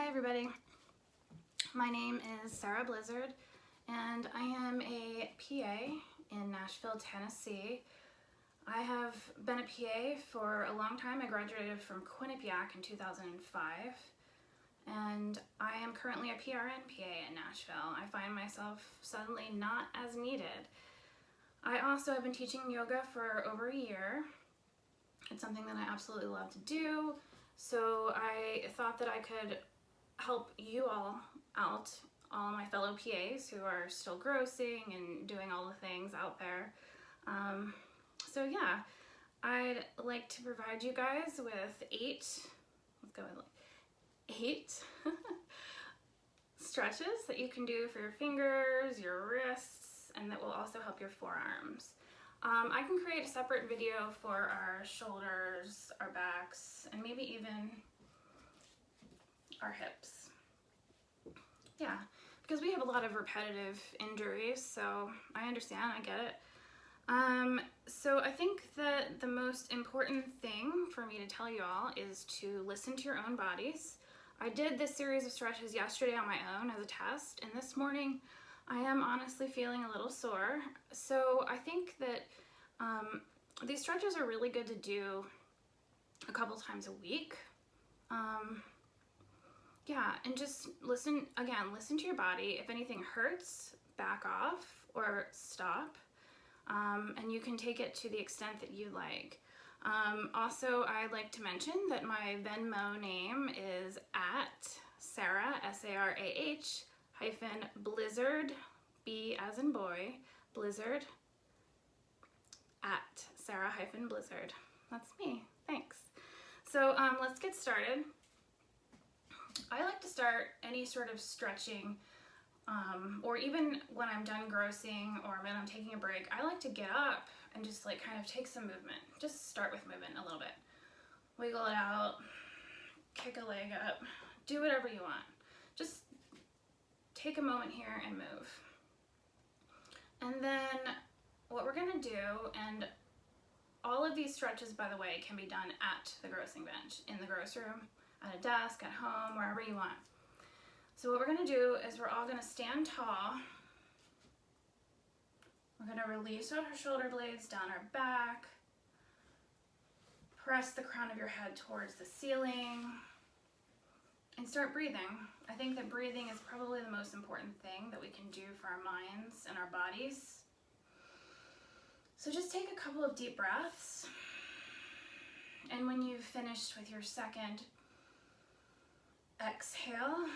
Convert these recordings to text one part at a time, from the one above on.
everybody. My name is Sarah Blizzard and I am a PA in Nashville, Tennessee. I have been a PA for a long time. I graduated from Quinnipiac in 2005 and I am currently a PRN PA in Nashville. I find myself suddenly not as needed. I also have been teaching yoga for over a year. It's something that I absolutely love to do, so I thought that I could help you all out, all my fellow PAs who are still grossing and doing all the things out there. So yeah, I'd like to provide you guys with eight stretches that you can do for your fingers, your wrists, and that will also help your forearms. I can create a separate video for our shoulders, our backs, and maybe even our hips. Yeah, because we have a lot of repetitive injuries, so I understand, I get it. So I think that the most important thing for me to tell you all is to listen to your own bodies. I did this series of stretches yesterday on my own as a test, and this morning I am honestly feeling a little sore. So I think that these stretches are really good to do a couple times a week. Yeah, and just listen to your body. If anything hurts, back off or stop. And you can take it to the extent that you like. Also, I'd like to mention that my Venmo name is at Sarah, S-A-R-A-H, _Blizzard, B as in boy, Blizzard, at Sarah Blizzard. That's me, thanks. So let's get started. I like to start any sort of stretching, or even when I'm done grossing or when I'm taking a break, I like to get up and just like kind of take some movement. Just start with movement a little bit. Wiggle it out, kick a leg up, do whatever you want. Just take a moment here and move. And then what we're gonna do, and all of these stretches, by the way, can be done at the grossing bench, in the gross room, at a desk, at home, wherever you want. So what we're gonna do is we're all gonna stand tall. We're gonna release our shoulder blades down our back. Press the crown of your head towards the ceiling and start breathing. I think that breathing is probably the most important thing that we can do for our minds and our bodies. So just take a couple of deep breaths. And when you've finished with your second exhale,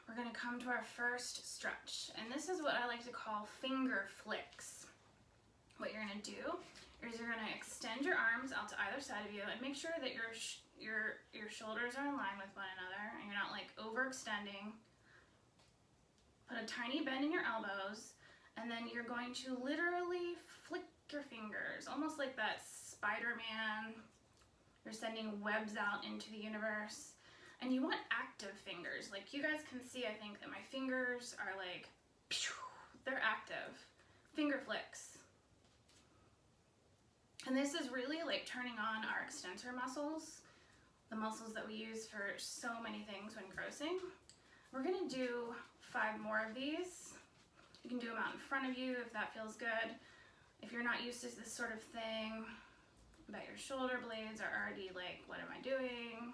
we're gonna come to our first stretch. And this is what I like to call finger flicks. What you're gonna do is you're gonna extend your arms out to either side of you and make sure that your shoulders are in line with one another and you're not like overextending. Put a tiny bend in your elbows, and then you're going to literally flick your fingers, almost like that Spider-Man. You're sending webs out into the universe. And you want active fingers. Like you guys can see, I think that my fingers are like, they're active. Finger flicks. And this is really like turning on our extensor muscles, the muscles that we use for so many things when grossing. We're gonna do 5 more of these. You can do them out in front of you if that feels good. If you're not used to this sort of thing, but your shoulder blades are already like, what am I doing?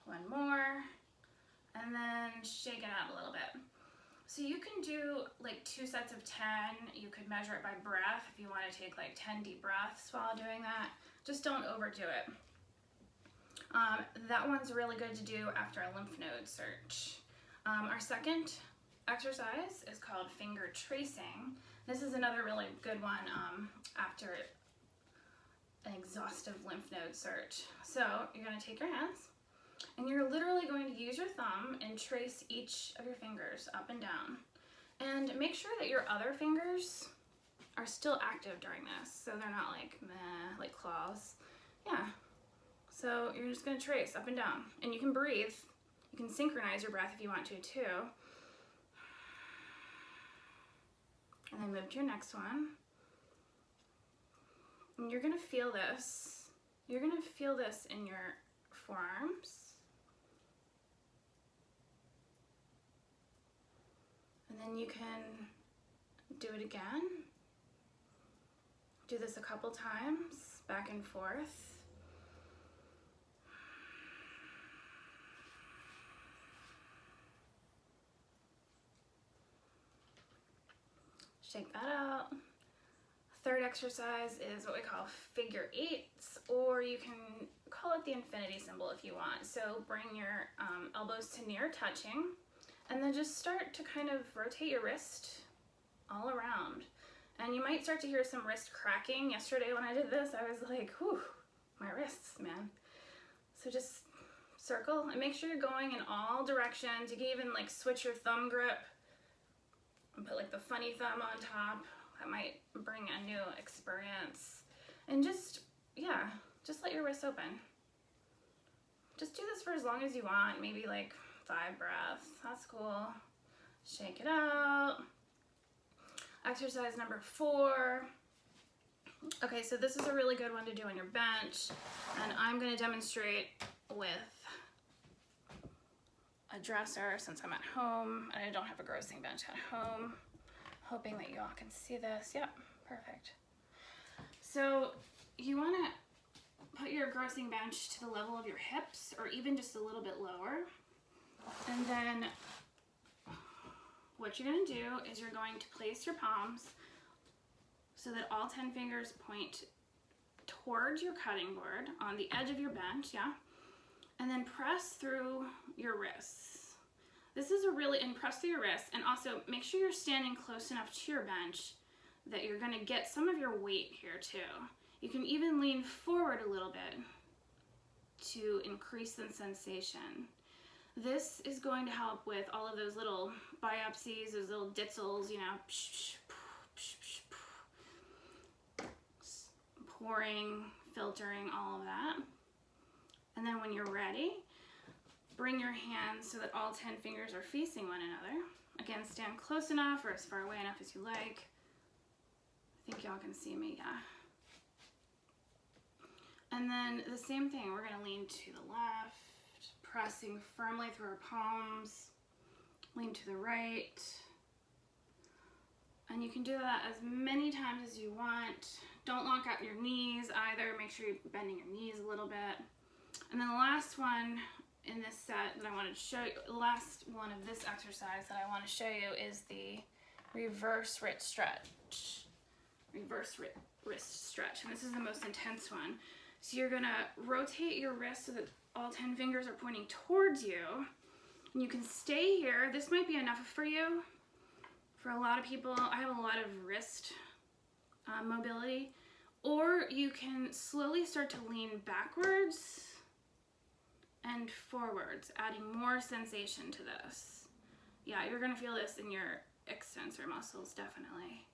1 more, and then shake it out a little bit. So you can do like 2 sets of 10. You could measure it by breath if you want to take like 10 deep breaths while doing that. Just don't overdo it. That one's really good to do after a lymph node search. Our second exercise is called finger tracing. This is another really good one after an exhaustive lymph node search. So you're going to take your hands, and you're literally going to use your thumb and trace each of your fingers up and down. And make sure that your other fingers are still active during this, so they're not like meh, like claws. Yeah. So you're just gonna trace up and down. And you can breathe. You can synchronize your breath if you want to too. And then move to your next one. And you're gonna feel this. You're gonna feel this in your forearms, And then you can do it again. Do this a couple times, back and forth. Shake that out. Third exercise is what we call figure eights, or you can call it the infinity symbol if you want. So bring your elbows to near touching, and then just start to kind of rotate your wrist all around. And you might start to hear some wrist cracking. Yesterday when I did this, I was like, whew, my wrists, man. So just circle and make sure you're going in all directions. You can even like switch your thumb grip and put like the funny thumb on top. That might bring a new experience. And just, yeah, just let your wrists open. Just do this for as long as you want, maybe like 5 breaths. That's cool. Shake it out. Exercise number 4. Okay, so this is a really good one to do on your bench, and I'm going to demonstrate with a dresser since I'm at home and I don't have a grossing bench at home. Hoping that you all can see this. Yep, perfect. So you want to put your grossing bench to the level of your hips, or even just a little bit lower. And then what you're going to do is you're going to place your palms so that all 10 fingers point towards your cutting board on the edge of your bench, yeah? And then press through your wrists. This is and press through your wrists, and also make sure you're standing close enough to your bench that you're gonna get some of your weight here too. You can even lean forward a little bit to increase the sensation. This is going to help with all of those little biopsies, those little ditzels, you know, pouring, filtering, all of that. And then when you're ready, bring your hands so that all 10 fingers are facing one another. Again, stand close enough or as far away enough as you like. I think y'all can see me, yeah. And then the same thing, we're gonna lean to the left, pressing firmly through our palms, lean to the right. And you can do that as many times as you want. Don't lock out your knees either. Make sure you're bending your knees a little bit. And then the last one in this set that I wanted to show you, the last one of this exercise that I want to show you is the reverse wrist stretch. Reverse wrist stretch, and this is the most intense one. So you're gonna rotate your wrist so that all 10 fingers are pointing towards you, and you can stay here. This might be enough for you. For a lot of people, I have a lot of wrist mobility, or you can slowly start to lean backwards and forwards, adding more sensation to this. Yeah, you're gonna feel this in your extensor muscles, definitely.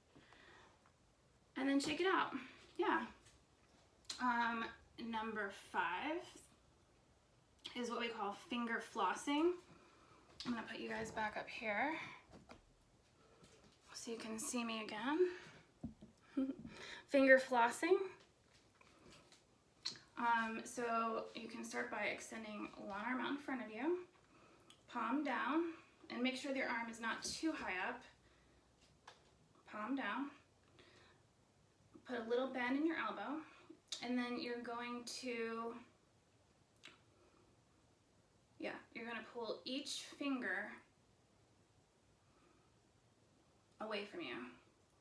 And then shake it out, yeah. Number 5 is what we call finger flossing. I'm gonna put you guys back up here so you can see me again. Finger flossing. So you can start by extending one arm out in front of you, palm down, and make sure that your arm is not too high up. Palm down. Put a little bend in your elbow, and then you're going to, you're going to pull each finger away from you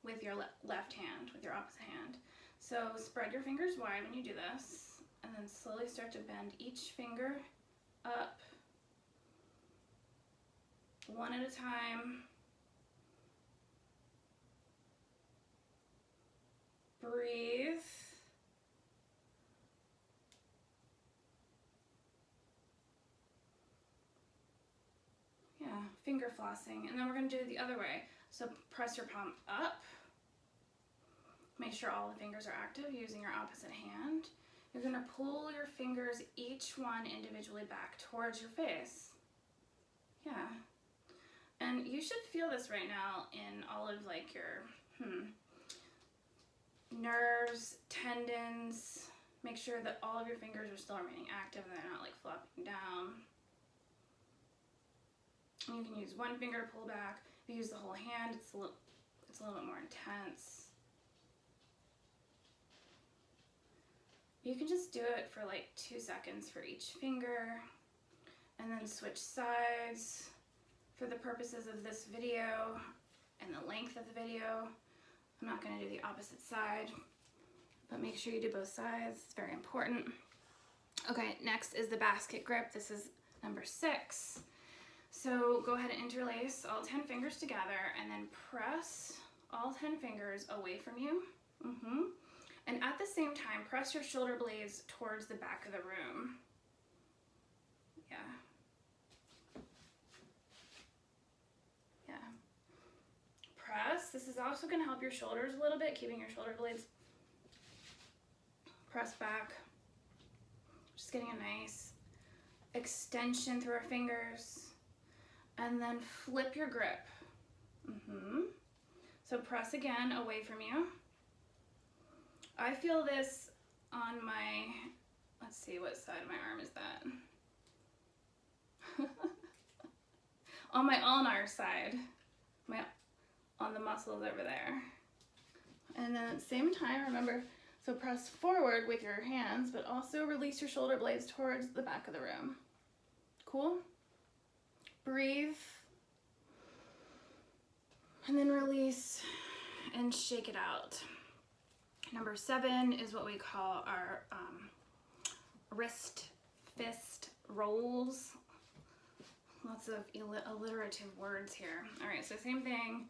with your left hand, with your opposite hand. So spread your fingers wide when you do this, and then slowly start to bend each finger up, one at a time. Breathe. Yeah, finger flossing. And then we're going to do it the other way. So press your palm up. Make sure all the fingers are active using your opposite hand. You're going to pull your fingers, each one individually, back towards your face. Yeah. And you should feel this right now in all of like your nerves, tendons. Make sure that all of your fingers are still remaining active and they're not like flopping down. And you can use one finger to pull back If you use the whole hand, it's a little bit more intense. You can just do it for like 2 seconds for each finger, and then switch sides for the purposes of this video and the length of the video. I'm not going to do the opposite side, but make sure you do both sides. It's very important. Okay, next is the basket grip. This is number 6. So go ahead and interlace all 10 fingers together and then press all 10 fingers away from you. And at the same time, press your shoulder blades towards the back of the room. Yeah. Press. This is also going to help your shoulders a little bit, keeping your shoulder blades pressed back. Just getting a nice extension through our fingers. And then flip your grip. So press again away from you. I feel this on my, let's see, what side of my arm is that? On my ulnar side. On the muscles over there. And then at the same time, remember, so press forward with your hands, but also release your shoulder blades towards the back of the room. Cool? Breathe. And then release and shake it out. Number 7 is what we call our wrist fist rolls. Lots of alliterative words here. All right, so same thing.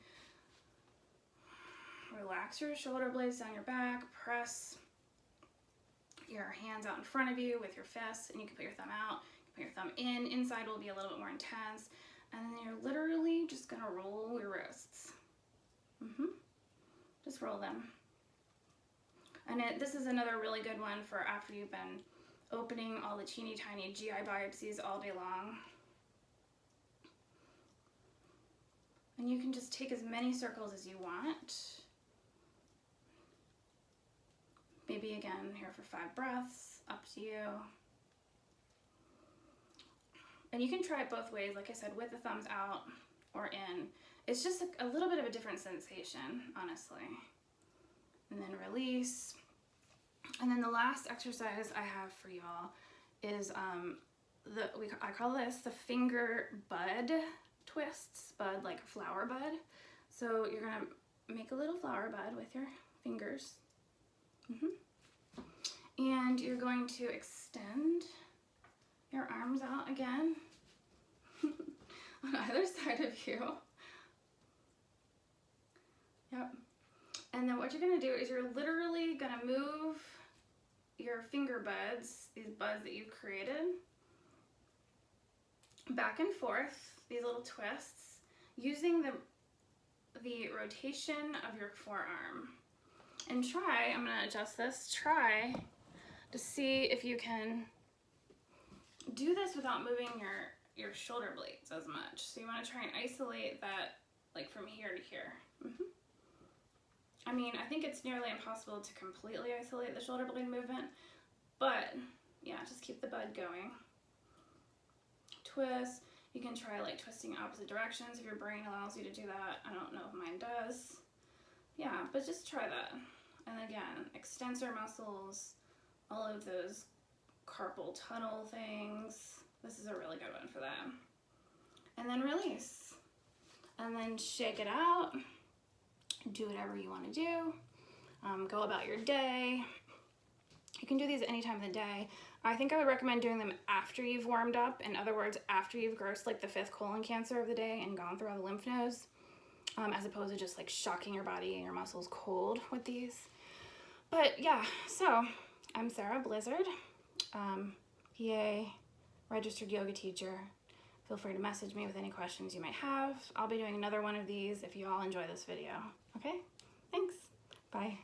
Relax your shoulder blades down your back. Press your hands out in front of you with your fists, and you can put your thumb out. You can put your thumb in. Inside will be a little bit more intense. And then you're literally just gonna roll your wrists. Just roll them. And this is another really good one for after you've been opening all the teeny tiny GI biopsies all day long. And you can just take as many circles as you want. Maybe again here for 5 breaths, up to you. And you can try it both ways, like I said, with the thumbs out or in. It's just a little bit of a different sensation, honestly. And then release. And then the last exercise I have for y'all is I call this the finger bud twists. Bud, like a flower bud. So you're gonna make a little flower bud with your fingers. And you're going to extend your arms out again on either side of you. Yep. And then what you're gonna do is you're literally gonna move your finger buds, these buds that you've created, back and forth, these little twists, using the rotation of your forearm. And try, I'm gonna adjust this, try to see if you can do this without moving your shoulder blades as much. So you wanna try and isolate that like from here to here. I mean, I think it's nearly impossible to completely isolate the shoulder blade movement, but yeah, just keep the bud going. Twist. You can try like twisting opposite directions if your brain allows you to do that. I don't know if mine does. Yeah, but just try that. And again, extensor muscles, all of those carpal tunnel things. This is a really good one for that. And then release. And then shake it out. Do whatever you want to do. Go about your day. You can do these any time of the day. I think I would recommend doing them after you've warmed up. In other words, after you've grossed like the 5th colon cancer of the day and gone through all the lymph nodes, as opposed to just like shocking your body and your muscles cold with these. But yeah, so I'm Sarah Blizzard, PA, registered yoga teacher. Feel free to message me with any questions you might have. I'll be doing another one of these if you all enjoy this video. Okay, thanks, bye.